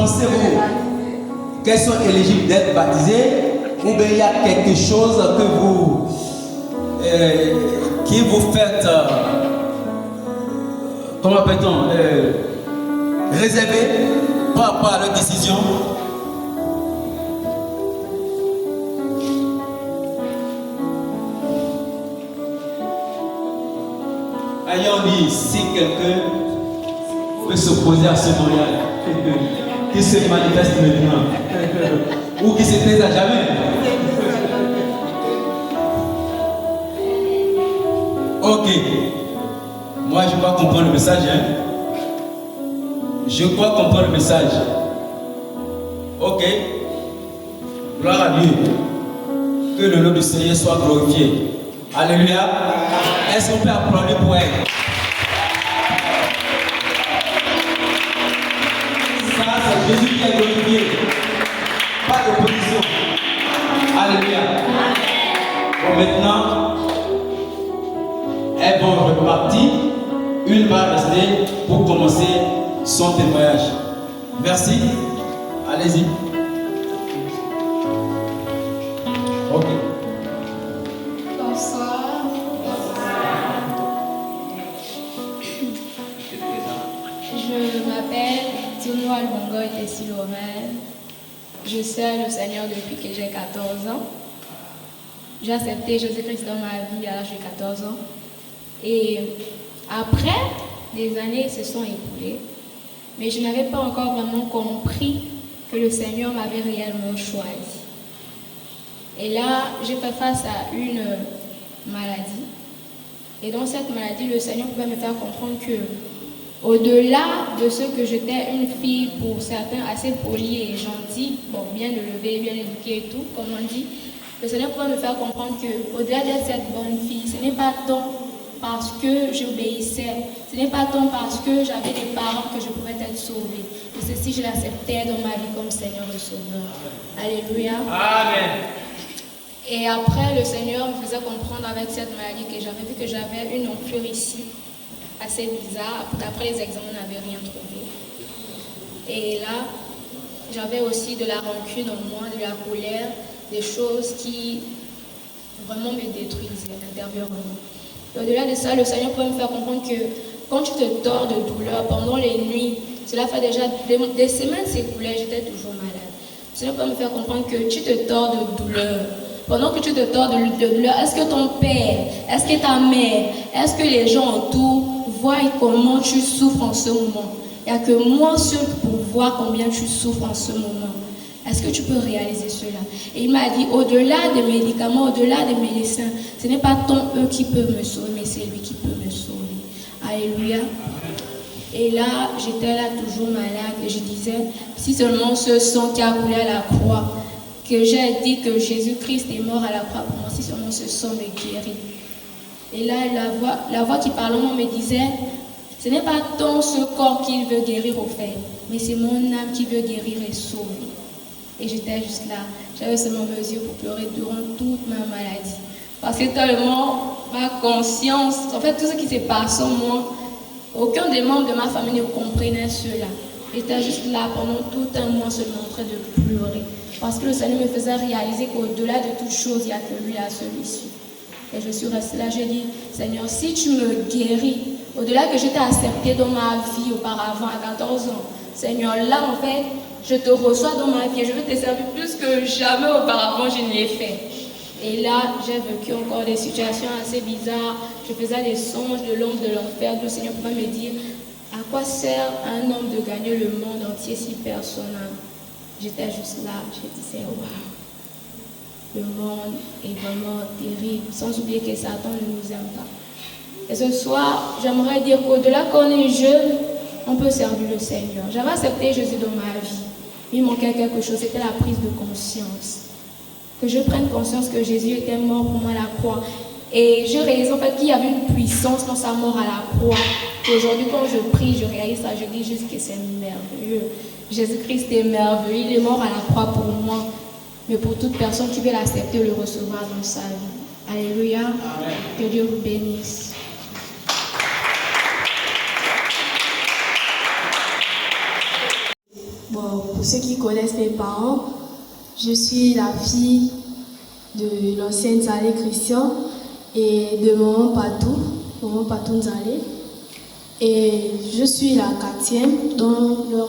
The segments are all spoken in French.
Pensez-vous qu'elles sont éligibles d'être baptisées ou bien il y a quelque chose que vous qui vous faites comment appelle-t-on réserver par rapport à leur décision? Ailleurs dit, si quelqu'un peut s'opposer à ce mariage, qui se manifeste maintenant, ou qui se taise à jamais. Ok. Moi, je crois comprendre le message. Je crois comprendre le message. Ok. Gloire à Dieu. Que le nom du Seigneur soit glorifié. Alléluia. Est-ce qu'on peut applaudir pour elle? Ça, c'est Jésus qui est glorifié. Pas d'opposition. Alléluia. Bon, maintenant, elles vont repartir. Une va rester pour commencer son témoignage. Merci. Allez-y. Ok. Bonsoir. Je m'appelle Tounoua Longoy Tessilorel. Je sers le Seigneur depuis que j'ai 14 ans. J'ai accepté Jésus-Christ dans ma vie à l'âge de 14 ans. Et après, des années se sont écoulées. Mais je n'avais pas encore vraiment compris que le Seigneur m'avait réellement choisi. Et là, j'ai fait face à une maladie. Et dans cette maladie, le Seigneur pouvait me faire comprendre que, au-delà de ce que j'étais une fille pour certains assez polie et gentille, bon, bien élevée, bien éduquée et tout, comme on dit, le Seigneur pouvait me faire comprendre que, au-delà d'être cette bonne fille, ce n'est pas tant parce que j'obéissais, ce n'est pas tant parce que j'avais des parents que je pouvais être sauvée. Et ceci, je l'acceptais dans ma vie comme Seigneur et Sauveur. Alléluia. Amen. Et après, le Seigneur me faisait comprendre avec cette maladie que j'avais vu que j'avais une enflure ici, assez bizarre. D'après les examens, on n'avait rien trouvé. Et là, j'avais aussi de la rancune en moi, de la colère, des choses qui vraiment me détruisaient intérieurement. Au-delà de ça, le Seigneur peut me faire comprendre que quand tu te tords de douleur pendant les nuits, cela fait déjà des semaines s'écoulaient, j'étais toujours malade. Le Seigneur peut me faire comprendre que tu te tords de douleur. Pendant que tu te tords de douleur, est-ce que ton père, est-ce que ta mère, est-ce que les gens autour voient comment tu souffres en ce moment? Il n'y a que moi seul pour voir combien tu souffres en ce moment. Est-ce que tu peux réaliser cela? Et il m'a dit, au-delà des médicaments, au-delà des médecins, ce n'est pas tant eux qui peuvent me sauver, mais c'est lui qui peut me sauver. Alléluia. Et là, j'étais là toujours malade et je disais, si seulement ce sang qui a coulé à la croix, que j'ai dit que Jésus-Christ est mort à la croix pour moi, si seulement ce sang me guérit. Et là, la voix qui parlait en moi me disait, ce n'est pas tant ce corps qu'il veut guérir au fait, mais c'est mon âme qui veut guérir et sauver. Et j'étais juste là, j'avais seulement mes yeux pour pleurer durant toute ma maladie. Parce que tellement ma conscience, en fait tout ce qui s'est passé en moi, aucun des membres de ma famille ne comprenait cela. J'étais juste là pendant tout un mois seulement en train de pleurer. Parce que le Seigneur me faisait réaliser qu'au-delà de toute chose, il n'y a que lui à celui-ci. Et je suis restée là, j'ai dit, Seigneur, si tu me guéris, au-delà que je t'ai accepté dans ma vie auparavant à 14 ans, Seigneur, là en fait, je te reçois dans ma vie et je veux te servir plus que jamais auparavant je ne l'ai fait. Et là, j'ai vécu encore des situations assez bizarres. Je faisais des songes de l'ombre de l'enfer. Le Seigneur pouvait me dire, à quoi sert un homme de gagner le monde entier si personne n'a? J'étais juste là, je disais, waouh, le monde est vraiment terrible, sans oublier que Satan ne nous aime pas. Et ce soir, j'aimerais dire qu'au-delà qu'on est jeune, on peut servir le Seigneur. J'avais accepté Jésus dans ma vie. Il manquait quelque chose, c'était la prise de conscience. Que je prenne conscience que Jésus était mort pour moi à la croix. Et je réalise en fait qu'il y avait une puissance dans sa mort à la croix. Aujourd'hui, quand je prie, je réalise ça, je dis juste que c'est merveilleux. Jésus-Christ est merveilleux, il est mort à la croix pour moi. Mais pour toute personne qui veut l'accepter, le recevoir dans sa vie. Alléluia. Amen. Que Dieu vous bénisse. Bon, pour ceux qui connaissent mes parents, je suis la fille de l'ancienne Nzalé Christian et de maman Patou Nzalé. Et je suis la 4e dans le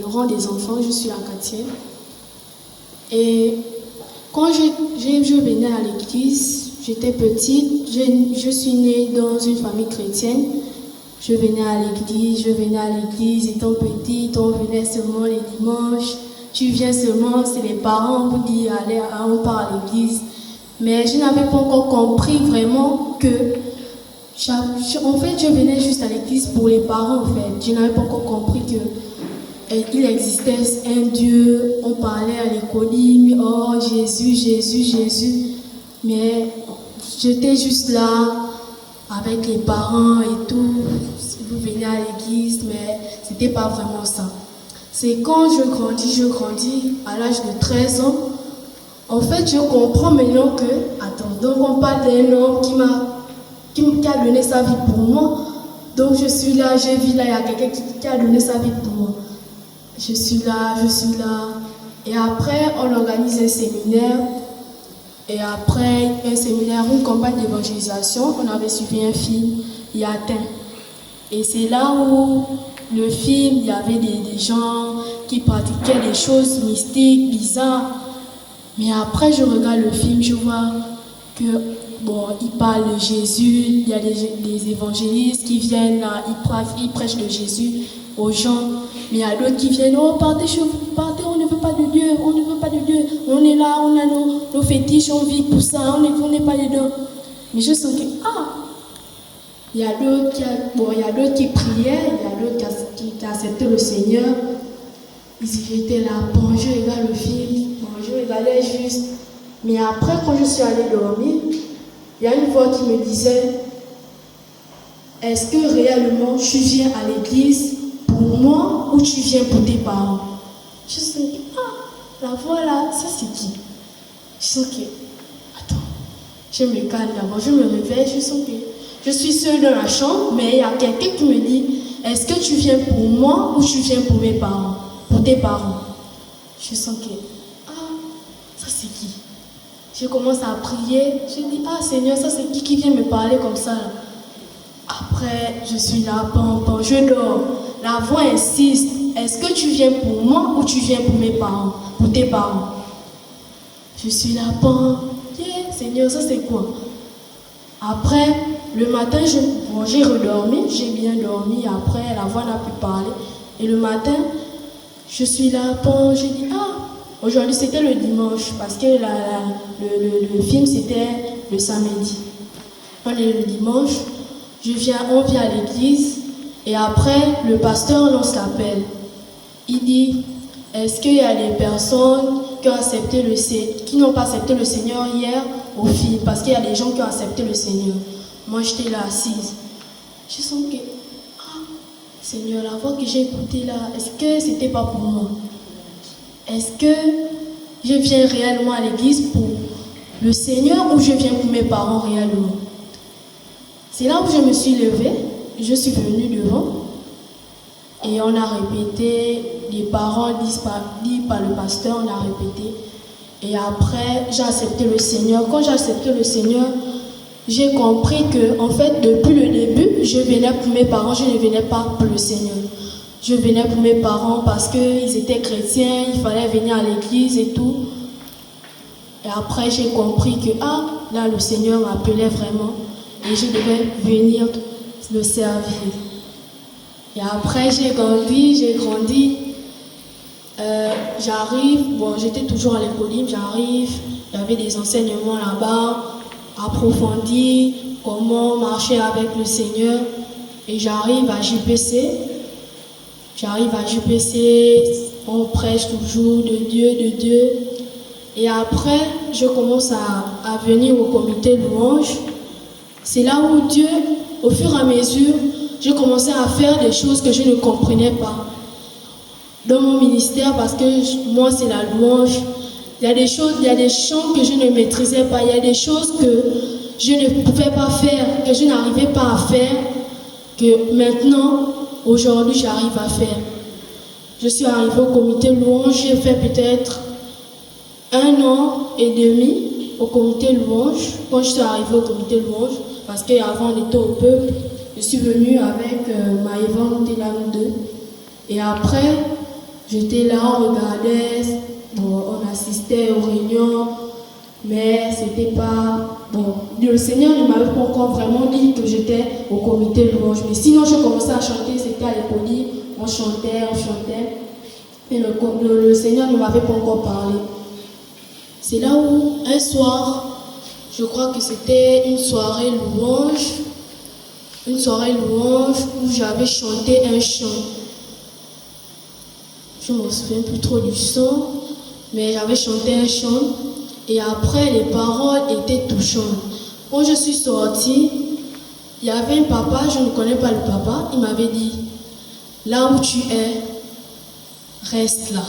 rang des enfants, je suis la 4e. Et quand je venais à l'église, j'étais petite, je suis née dans une famille chrétienne. Je venais à l'église, étant petite, on venait seulement les dimanches. Tu viens seulement, c'est les parents vous disent, allez, on part à l'église. Mais je n'avais pas encore compris vraiment que, en fait, je venais juste à l'église pour les parents, en fait. Je n'avais pas encore compris qu'il existait un Dieu, on parlait à l'école, oh Jésus, Jésus, Jésus. Mais j'étais juste là, avec les parents et tout, vous venez à l'église, mais c'était pas vraiment ça. C'est quand je grandis, à l'âge de 13 ans, en fait, je comprends maintenant que, donc on parle d'un homme qui a donné sa vie pour moi. Donc je suis là, je vis là, il y a quelqu'un qui a donné sa vie pour moi. Je suis là. Et après, on organise un séminaire. Et après un séminaire, une campagne d'évangélisation, on avait suivi un film, Yatin. Et c'est là où le film, il y avait des gens qui pratiquaient des choses mystiques, bizarres. Mais après, je regarde le film, je vois que, il parle de Jésus, il y a des évangélistes qui viennent là, ils prêchent de Jésus aux gens. Mais il y a d'autres qui viennent, oh, partez, on ne veut pas de Dieu, on est là, on a nos fétiches, on vit pour ça, on n'est pas dedans. Mais je sens que, il y a d'autres qui priaient, il y a d'autres qui acceptaient le Seigneur. Ils étaient là, je regarde le film, je regardais juste. Mais après, quand je suis allée dormir, il y a une voix qui me disait, est-ce que réellement tu viens à l'église pour moi ou tu viens pour tes parents? Je sens que, la voix là, ça c'est qui? Je sens que, attends, je me calme d'abord, je me réveille, je sens que je suis seule dans la chambre, mais il y a quelqu'un qui me dit, est-ce que tu viens pour moi ou tu viens pour mes parents, pour tes parents? Je sens que, ça c'est qui? Je commence à prier, je dis, Seigneur, ça c'est qui vient me parler comme ça là? Après, je suis là, je dors. La voix insiste, est-ce que tu viens pour moi ou tu viens pour mes parents, pour tes parents? Je suis là, Seigneur, ça c'est quoi? Après, le matin, j'ai redormi, j'ai bien dormi. Après, la voix n'a plus parlé. Et le matin, je suis là, j'ai dit, aujourd'hui c'était le dimanche, parce que le film c'était le samedi. On est le dimanche, on vient à l'église, et après, le pasteur lance l'appel. Il dit, est-ce qu'il y a des personnes qui n'ont pas accepté le Seigneur hier au film? Parce qu'il y a des gens qui ont accepté le Seigneur. Moi, j'étais là assise. Je sens que, Seigneur, la voix que j'ai écoutée là, est-ce que c'était pas pour moi? Est-ce que je viens réellement à l'église pour le Seigneur ou je viens pour mes parents réellement? C'est là où je me suis levée, je suis venue devant et on a répété les paroles dites par le pasteur, on a répété. Et après, j'ai accepté le Seigneur. Quand j'ai accepté le Seigneur, j'ai compris que, en fait, depuis le début, je venais pour mes parents, je ne venais pas pour le Seigneur. Je venais pour mes parents parce qu'ils étaient chrétiens, il fallait venir à l'église et tout. Et après, j'ai compris que, là, le Seigneur m'appelait vraiment et je devais venir le servir. Et après, j'ai grandi. J'arrive, j'étais toujours à l'école, j'arrive, il y avait des enseignements là-bas, approfondis, comment marcher avec le Seigneur. Et j'arrive à JPC, on prêche toujours de Dieu. Et après, je commence à venir au comité louange. C'est là où Dieu, au fur et à mesure, je commençais à faire des choses que je ne comprenais pas dans mon ministère, parce que moi c'est la louange. Il y a des chants que je ne maîtrisais pas, il y a des choses que je ne pouvais pas faire, que je n'arrivais pas à faire, que maintenant, aujourd'hui, j'arrive à faire. je suis arrivée au comité louange. J'ai fait peut-être 1 an et demi au comité louange. Quand je suis arrivée au comité louange, parce qu'avant on était au peuple, je suis venue avec Maëva, on était là nous deux. Et après, j'étais là, on regardait, bon, on assistait aux réunions, mais c'était pas... Bon, le Seigneur ne m'avait pas encore vraiment dit que j'étais au comité louange. Mais sinon, je commençais à chanter, c'était à l'école, on chantait. Et le Seigneur ne m'avait pas encore parlé. C'est là où, un soir, je crois que c'était une soirée louange où j'avais chanté un chant. Je ne me souviens plus trop du son, mais j'avais chanté un chant et après les paroles étaient touchantes. Quand je suis sortie, il y avait un papa, je ne connais pas le papa, il m'avait dit, là où tu es, reste là.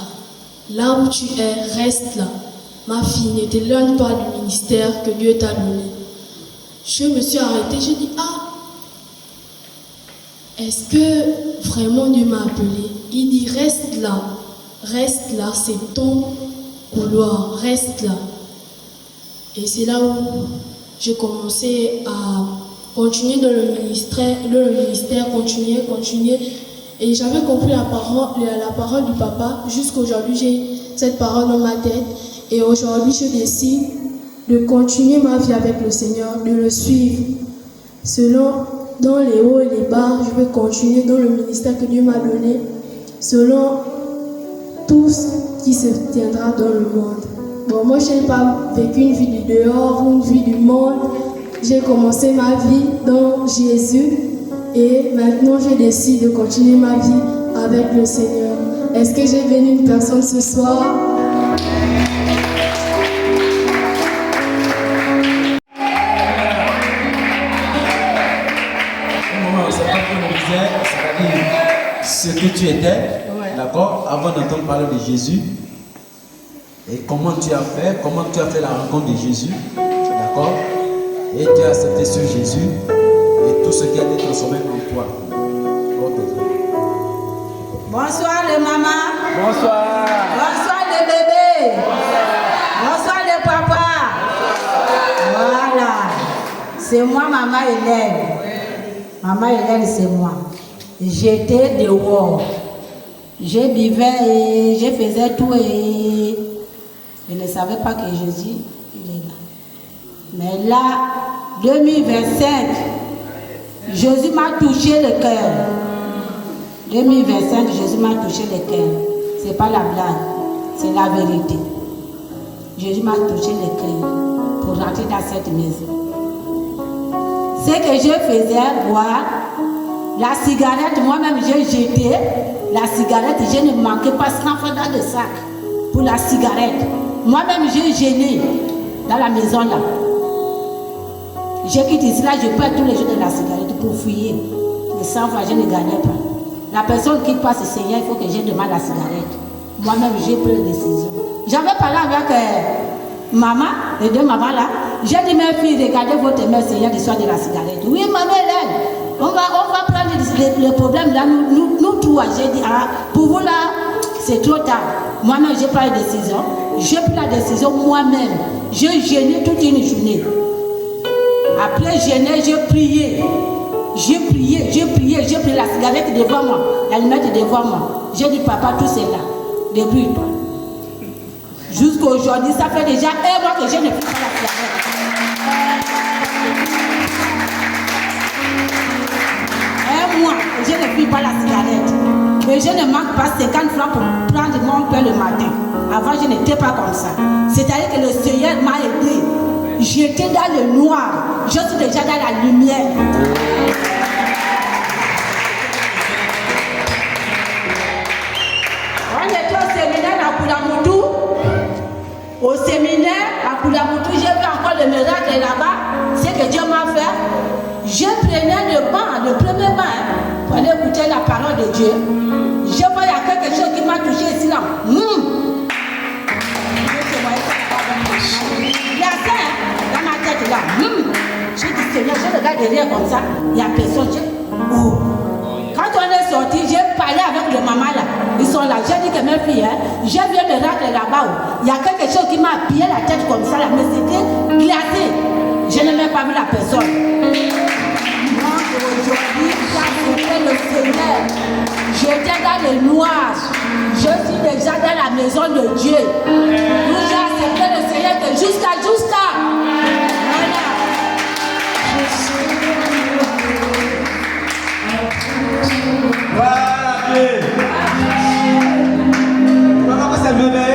Là où tu es, reste là. Ma fille, ne t'éloigne pas du ministère que Dieu t'a donné. Je me suis arrêtée, je dis, est-ce que vraiment Dieu m'a appelé? Il dit, reste là, c'est ton couloir, reste là. Et c'est là où j'ai commencé à continuer dans le ministère, continuer. Et j'avais compris la parole du papa. Jusqu'aujourd'hui, j'ai cette parole dans ma tête. Et aujourd'hui, je décide de continuer ma vie avec le Seigneur, de le suivre. Dans les hauts et les bas, je vais continuer dans le ministère que Dieu m'a donné, selon tout ce qui se tiendra dans le monde. Bon, moi, je n'ai pas vécu une vie du dehors, une vie du monde. J'ai commencé ma vie dans Jésus et maintenant, je décide de continuer ma vie avec le Seigneur. Est-ce que j'ai béni une personne ce soir? Ce que tu étais, d'accord, avant d'entendre parler de Jésus, et comment tu as fait la rencontre de Jésus, d'accord, et tu as accepté ce Jésus, et tout ce qui a été transformé en toi. Bonsoir les mamans. Bonsoir. Bonsoir les bébés. Bonsoir les papas. Voilà. C'est moi, maman Hélène. Maman Hélène, c'est moi. J'étais dehors. Je vivais et je faisais tout et je ne savais pas que Jésus, il est là. Mais là, 2025, Jésus m'a touché le cœur. 2025, Jésus m'a touché le cœur. C'est pas la blague, c'est la vérité. Jésus m'a touché le cœur pour rentrer dans cette maison. Ce que je faisais, boire, la cigarette, moi-même j'ai jeté la cigarette, je ne manquais pas 100 francs dans le sac pour la cigarette. Moi-même j'ai gêné dans la maison là. Je quitte ici là, je perds tous les jours de la cigarette pour fouiller. Les 100 francs, je ne gagnais pas. La personne qui passe au Seigneur, il faut que je demande la cigarette. Moi-même j'ai pris la décision. J'avais parlé avec maman, les deux mamans là. J'ai dit mes filles, regardez votre mère Seigneur l'histoire de la cigarette. Oui, maman Hélène. On va prendre le problème là, nous trois. J'ai dit, pour vous là, c'est trop tard. Moi-même, j'ai pris la décision. J'ai pris la décision moi-même. J'ai jeûné toute une journée. Après jeûner, j'ai prié. J'ai pris la cigarette devant moi, l'allumette devant moi. J'ai dit, papa, tout c'est là. Débrouille-toi. Jusqu'à aujourd'hui, ça fait déjà 1 mois que je ne fais pas la cigarette. Je ne fuis pas la cigarette. Mais je ne manque pas 50 francs pour prendre mon pain le matin. Avant, je n'étais pas comme ça. C'est-à-dire que le Seigneur m'a aidé. J'étais dans le noir. Je suis déjà dans la lumière. On était au séminaire à Koulamoutou. Au séminaire à Koulamoutou, j'ai vu encore le miracle là-bas. C'est que Dieu m'a fait. Je prenais le banc, le premier banc, pour aller écouter la parole de Dieu. Je vois il y a quelque chose qui m'a touché ici là. Il y a ça dans ma tête là. Je dis Seigneur, je regarde derrière comme ça. Il n'y a personne. Quand on est sorti, j'ai parlé avec le maman là. Ils maison là, j'ai dit que mes filles, je viens me rendre là-bas. Il y a quelque chose qui m'a pillé la tête comme ça, là, mais c'était glacé. Je n'ai même pas vu la personne. Moi, aujourd'hui, ça c'était le Seigneur. J'étais dans le noir. Je suis déjà dans la maison de Dieu. Nous j'ai accepté le Seigneur que jusqu'à. Voilà. Voilà. Maman, c'est le bébé.